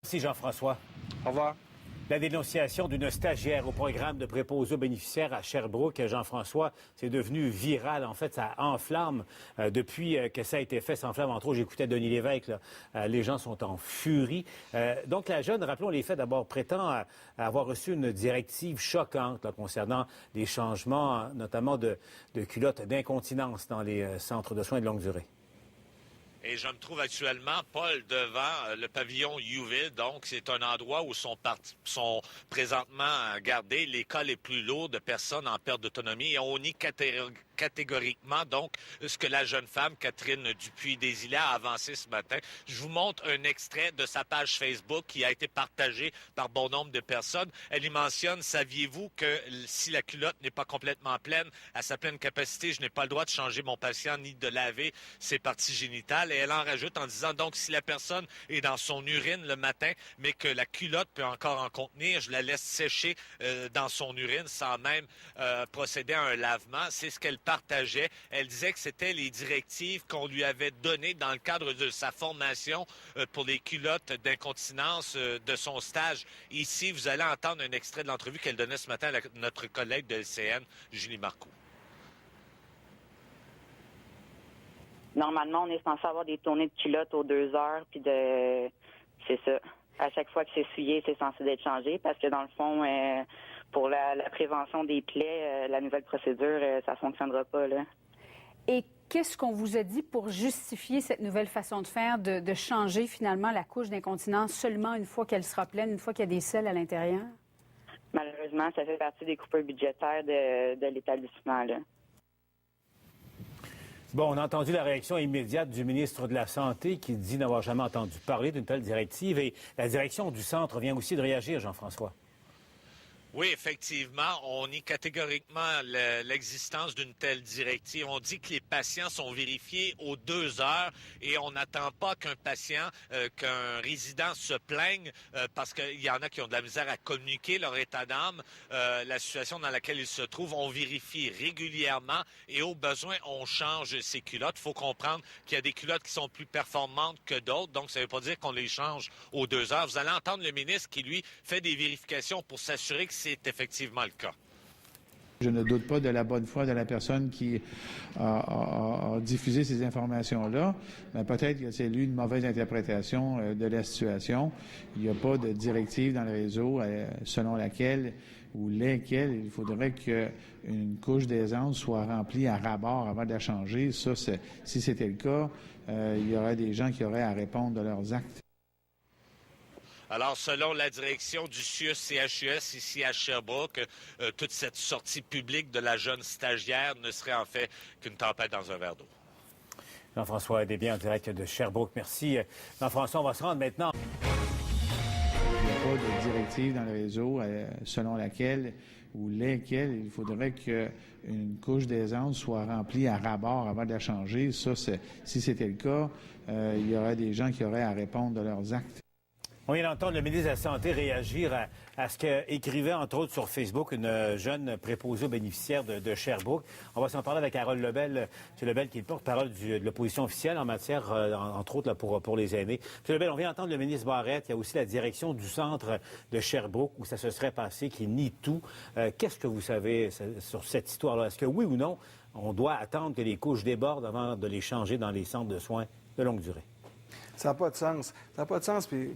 Merci Jean-François. Au revoir. La dénonciation d'une stagiaire au programme de préposés aux bénéficiaires à Sherbrooke, Jean-François, c'est devenu viral. En fait, ça enflamme depuis que ça a été fait. Ça enflamme, entre autres, j'écoutais Denis Lévesque, là. Les gens sont en furie. Donc, la jeune, rappelons les faits d'abord, prétend avoir reçu une directive choquante là, concernant les changements, notamment de culottes d'incontinence dans les centres de soins de longue durée. Et je me trouve actuellement, Paul, devant le pavillon Youville. Donc, c'est un endroit où sont présentement gardés les cas les plus lourds de personnes en perte d'autonomie. Et on nie catégoriquement, donc, ce que la jeune femme, Catherine Dupuis-Desilets, a avancé ce matin. Je vous montre un extrait de sa page Facebook qui a été partagé par bon nombre de personnes. Elle y mentionne, saviez-vous que si la culotte n'est pas complètement pleine, à sa pleine capacité, je n'ai pas le droit de changer mon patient ni de laver ses parties génitales. Et elle en rajoute en disant, donc, si la personne est dans son urine le matin, mais que la culotte peut encore en contenir, je la laisse sécher dans son urine sans même procéder à un lavement. C'est ce qu'elle partageait. Elle disait que c'était les directives qu'on lui avait données dans le cadre de sa formation pour les culottes d'incontinence de son stage. Ici, vous allez entendre un extrait de l'entrevue qu'elle donnait ce matin à notre collègue de LCN, Julie Marcoux. Normalement, on est censé avoir des tournées de culottes aux 2 heures, puis c'est ça. À chaque fois que c'est souillé, c'est censé être changé, parce que dans le fond, pour la prévention des plaies, la nouvelle procédure, ça fonctionnera pas, là. Et qu'est-ce qu'on vous a dit pour justifier cette nouvelle façon de faire, de changer finalement la couche d'incontinence seulement une fois qu'elle sera pleine, une fois qu'il y a des selles à l'intérieur? Malheureusement, ça fait partie des coupures budgétaires de l'établissement, là. Bon, on a entendu la réaction immédiate du ministre de la Santé qui dit n'avoir jamais entendu parler d'une telle directive. Et la direction du centre vient aussi de réagir, Jean-François. Oui, effectivement, on nie catégoriquement l'existence d'une telle directive. On dit que les patients sont vérifiés aux 2 heures et on n'attend pas qu'un patient, qu'un résident se plaigne parce qu'il y en a qui ont de la misère à communiquer leur état d'âme, la situation dans laquelle ils se trouvent. On vérifie régulièrement et au besoin, on change ces culottes. Il faut comprendre qu'il y a des culottes qui sont plus performantes que d'autres, donc ça ne veut pas dire qu'on les change aux 2 heures. Vous allez entendre le ministre qui, lui, fait des vérifications pour s'assurer que c'est effectivement le cas. Je ne doute pas de la bonne foi de la personne qui a diffusé ces informations-là, mais peut-être que c'est lui une mauvaise interprétation de la situation. Il n'y a pas de directive dans le réseau selon laquelle ou lesquelles il faudrait qu'une couche d'aisance soit remplie à ras-bord avant de la changer. Ça, si c'était le cas, il y aurait des gens qui auraient à répondre de leurs actes. Alors, selon la direction du CIUS-CHUS ici à Sherbrooke, toute cette sortie publique de la jeune stagiaire ne serait en fait qu'une tempête dans un verre d'eau. Jean-François Desbiens en direct de Sherbrooke. Merci. Jean-François, on va se rendre maintenant. Il n'y a pas de directive dans le réseau selon laquelle ou lesquelles il faudrait qu'une couche d'aisance soit remplie à ras-bord avant de la changer. Ça, si c'était le cas, il y aurait des gens qui auraient à répondre de leurs actes. On vient d'entendre le ministre de la Santé réagir à ce qu'écrivait, entre autres, sur Facebook une jeune préposée aux bénéficiaires de Sherbrooke. On va s'en parler avec Harold Lebel. M. Lebel, qui est le porte-parole de l'opposition officielle en matière, entre autres, là, pour les aînés. M. Lebel, on vient d'entendre le ministre Barrette. Il y a aussi la direction du centre de Sherbrooke où ça se serait passé, qui nie tout. Qu'est-ce que vous savez sur cette histoire-là? Est-ce que, oui ou non, on doit attendre que les couches débordent avant de les changer dans les centres de soins de longue durée? Ça n'a pas de sens. Ça n'a pas de sens. Puis,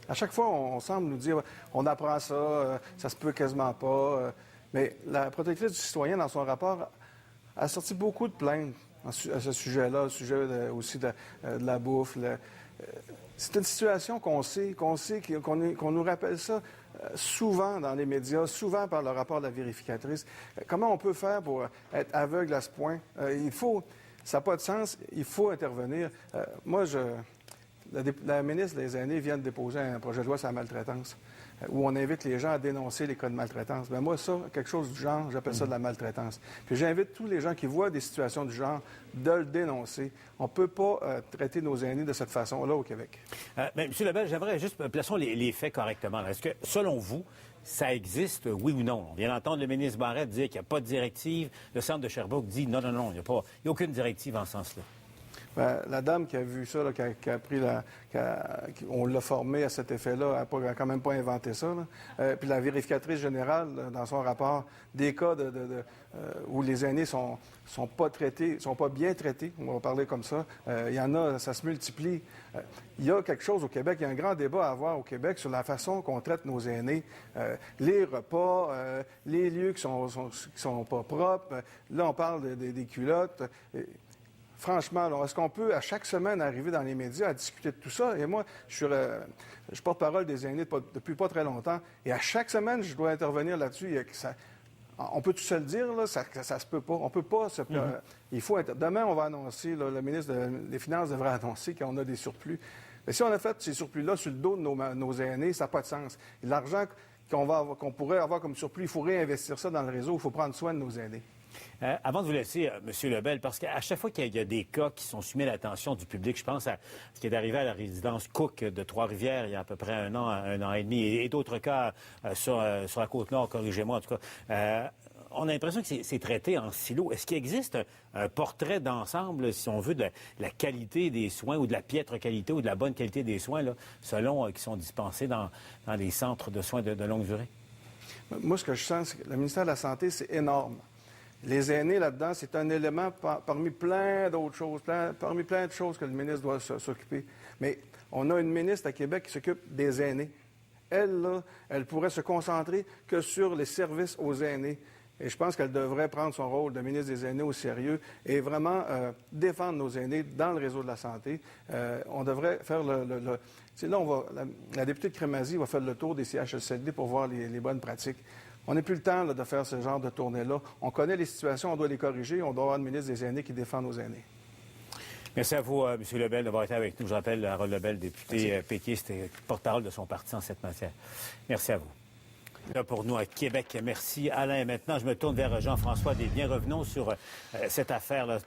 à chaque fois, on semble nous dire on apprend ça, ça se peut quasiment pas. Mais la protectrice du citoyen, dans son rapport, a sorti beaucoup de plaintes à ce sujet-là, le sujet aussi de la bouffe. C'est une situation qu'on sait, qu'on nous rappelle ça souvent dans les médias, souvent par le rapport de la vérificatrice. Comment on peut faire pour être aveugle à ce point? Ça n'a pas de sens, il faut intervenir. La ministre des Aînés vient de déposer un projet de loi sur la maltraitance, où on invite les gens à dénoncer les cas de maltraitance. Bien, moi, ça, quelque chose du genre, j'appelle ça de la maltraitance. Puis j'invite tous les gens qui voient des situations du genre de le dénoncer. On ne peut pas traiter nos aînés de cette façon-là au Québec. M. Lebel, j'aimerais juste plaçons les faits correctement. Est-ce que, selon vous, ça existe, oui ou non? On vient d'entendre le ministre Barrette dire qu'il n'y a pas de directive. Le centre de Sherbrooke dit non, il n'y a aucune directive en ce sens-là. Ben, la dame qui a vu ça, là, qui a pris on l'a formée à cet effet-là, elle n'a quand même pas inventé ça. Puis la vérificatrice générale, là, dans son rapport, des cas où les aînés sont pas traités, sont pas bien traités, on va parler comme ça. Il y en a, ça se multiplie. Il y a quelque chose au Québec, il y a un grand débat à avoir au Québec sur la façon qu'on traite nos aînés. Les repas, les lieux qui sont pas propres. Là, on parle des culottes. Franchement, là, est-ce qu'on peut, à chaque semaine, arriver dans les médias à discuter de tout ça? Et moi, je porte-parole des aînés depuis pas très longtemps. Et à chaque semaine, je dois intervenir là-dessus. On peut tout se le dire, là, ça se peut pas. On peut pas se... Il faut Demain, on va annoncer, là, le ministre des Finances devrait annoncer qu'on a des surplus. Mais si on a fait ces surplus-là sur le dos de nos aînés, ça n'a pas de sens. Et l'argent qu'on pourrait avoir comme surplus, il faut réinvestir ça dans le réseau. Il faut prendre soin de nos aînés. Avant de vous laisser, M. Lebel, parce qu'à chaque fois qu'il y a des cas qui sont soumis à l'attention du public, je pense à ce qui est arrivé à la résidence Cook de Trois-Rivières il y a à peu près un an et demi, et d'autres cas sur la Côte-Nord, corrigez-moi en tout cas. On a l'impression que c'est traité en silo. Est-ce qu'il existe un portrait d'ensemble, si on veut, de la qualité des soins ou de la piètre qualité ou de la bonne qualité des soins, là, selon qui sont dispensés dans les centres de soins de longue durée? Moi, ce que je sens, c'est que le ministère de la Santé, c'est énorme. Les aînés, là-dedans, c'est un élément parmi plein d'autres choses, parmi plein de choses que le ministre doit s'occuper. Mais on a une ministre à Québec qui s'occupe des aînés. Elle, là, elle pourrait se concentrer que sur les services aux aînés. Et je pense qu'elle devrait prendre son rôle de ministre des Aînés au sérieux et vraiment défendre nos aînés dans le réseau de la santé. On devrait faire C'est là, la députée de Crémazie va faire le tour des CHSLD pour voir les bonnes pratiques. On n'a plus le temps là, de faire ce genre de tournée-là. On connaît les situations, on doit les corriger. On doit avoir un ministre des Aînés qui défend nos aînés. Merci à vous, M. Lebel, d'avoir été avec nous. Je rappelle Harold Lebel, député péquiste et porte-parole de son parti en cette matière. Merci à vous. Là pour nous à Québec. Merci Alain. Maintenant, je me tourne vers Jean-François Desbiens. Revenons sur cette affaire-là,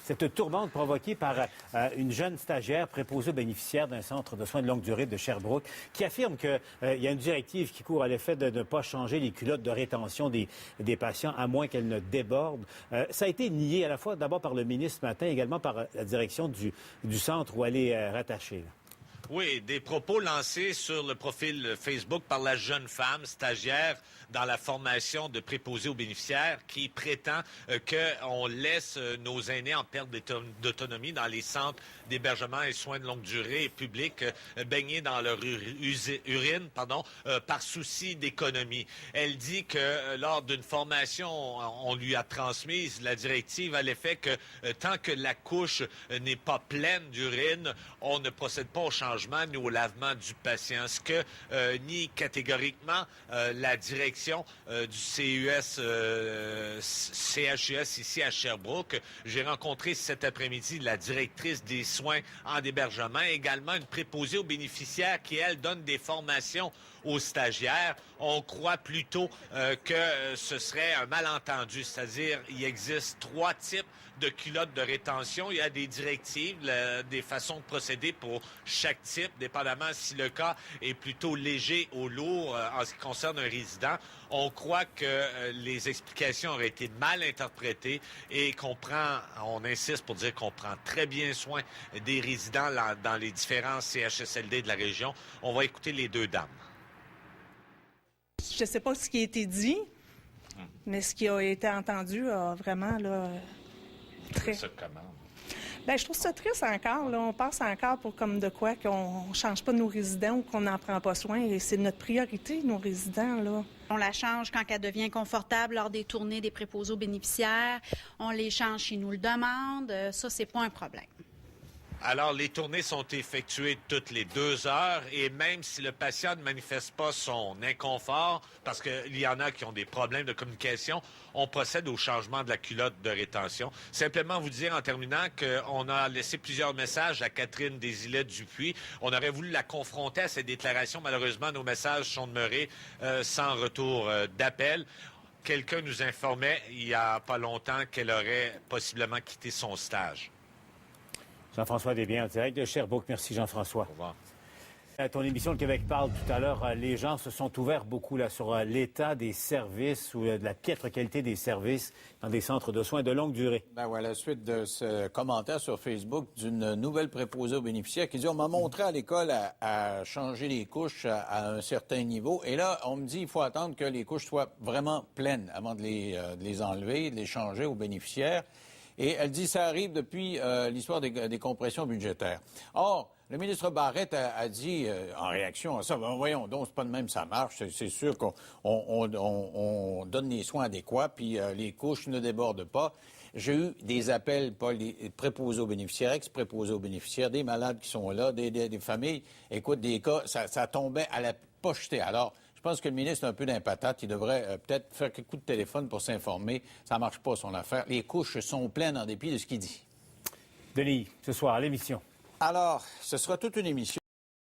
cette tourmente provoquée par une jeune stagiaire préposée aux bénéficiaires d'un centre de soins de longue durée de Sherbrooke qui affirme qu'il y a une directive qui court à l'effet de ne pas changer les culottes de rétention des patients à moins qu'elles ne débordent. Ça a été nié à la fois d'abord par le ministre ce matin, également par la direction du centre où elle est rattachée. Là. Oui, des propos lancés sur le profil Facebook par la jeune femme stagiaire dans la formation de préposés aux bénéficiaires qui prétend qu'on laisse nos aînés en perte d'autonomie dans les centres d'hébergement et soins de longue durée publics baignés dans leur urine par souci d'économie. Elle dit que lors d'une formation, on lui a transmise la directive à l'effet que tant que la couche n'est pas pleine d'urine, on ne procède pas au changement ni au lavement du patient. Ce que nie catégoriquement la direction du CHUS ici à Sherbrooke. J'ai rencontré cet après-midi la directrice des soins en hébergement, également une préposée aux bénéficiaires qui, elle, donne des formations aux stagiaires. On croit plutôt que ce serait un malentendu, c'est-à-dire il existe 3 types de culottes de rétention. Il y a des directives, des façons de procéder pour chaque type, dépendamment si le cas est plutôt léger ou lourd en ce qui concerne un résident. On croit que les explications auraient été mal interprétées et on insiste pour dire qu'on prend très bien soin des résidents dans les différents CHSLD de la région. On va écouter les 2 dames. Je ne sais pas ce qui a été dit, mais ce qui a été entendu a vraiment très... Ça comment? Bien, je trouve ça triste encore. Là. On passe encore pour comme de quoi qu'on ne change pas nos résidents ou qu'on n'en prend pas soin. Et c'est notre priorité, nos résidents. Là. On la change quand elle devient confortable lors des tournées des préposés aux bénéficiaires. On les change s'ils nous le demandent. Ça, c'est pas un problème. Alors, les tournées sont effectuées toutes les 2 heures et même si le patient ne manifeste pas son inconfort, parce qu'il y en a qui ont des problèmes de communication, on procède au changement de la culotte de rétention. Simplement vous dire en terminant qu'on a laissé plusieurs messages à Catherine Desilets-Dupuis. On aurait voulu la confronter à ces déclarations. Malheureusement, nos messages sont demeurés sans retour d'appel. Quelqu'un nous informait il n'y a pas longtemps qu'elle aurait possiblement quitté son stage. Jean-François Desbiens, en direct de Sherbrooke. Merci, Jean-François. Au revoir. À ton émission Le Québec parle tout à l'heure, les gens se sont ouverts beaucoup là, sur l'état des services ou de la piètre qualité des services dans des centres de soins de longue durée. Ben ouais, à la suite de ce commentaire sur Facebook d'une nouvelle préposée aux bénéficiaires qui dit on m'a montré à l'école à changer les couches à un certain niveau. Et là, on me dit il faut attendre que les couches soient vraiment pleines avant de les enlever, de les changer aux bénéficiaires. Et elle dit ça arrive depuis l'histoire des compressions budgétaires. Or, le ministre Barrette a dit, en réaction à ça, ben voyons donc, c'est pas de même ça marche. C'est sûr qu'on donne les soins adéquats, puis les couches ne débordent pas. J'ai eu des appels, Paul, des préposés aux bénéficiaires, ex-préposés aux bénéficiaires, des malades qui sont là, des familles. Écoute, des cas, ça tombait à la pochetée. Alors, je pense que le ministre a un peu d'impatate. Il devrait peut-être faire quelques coups de téléphone pour s'informer. Ça marche pas, son affaire. Les couches sont pleines en dépit de ce qu'il dit. Denis, ce soir, à l'émission. Alors, ce sera toute une émission.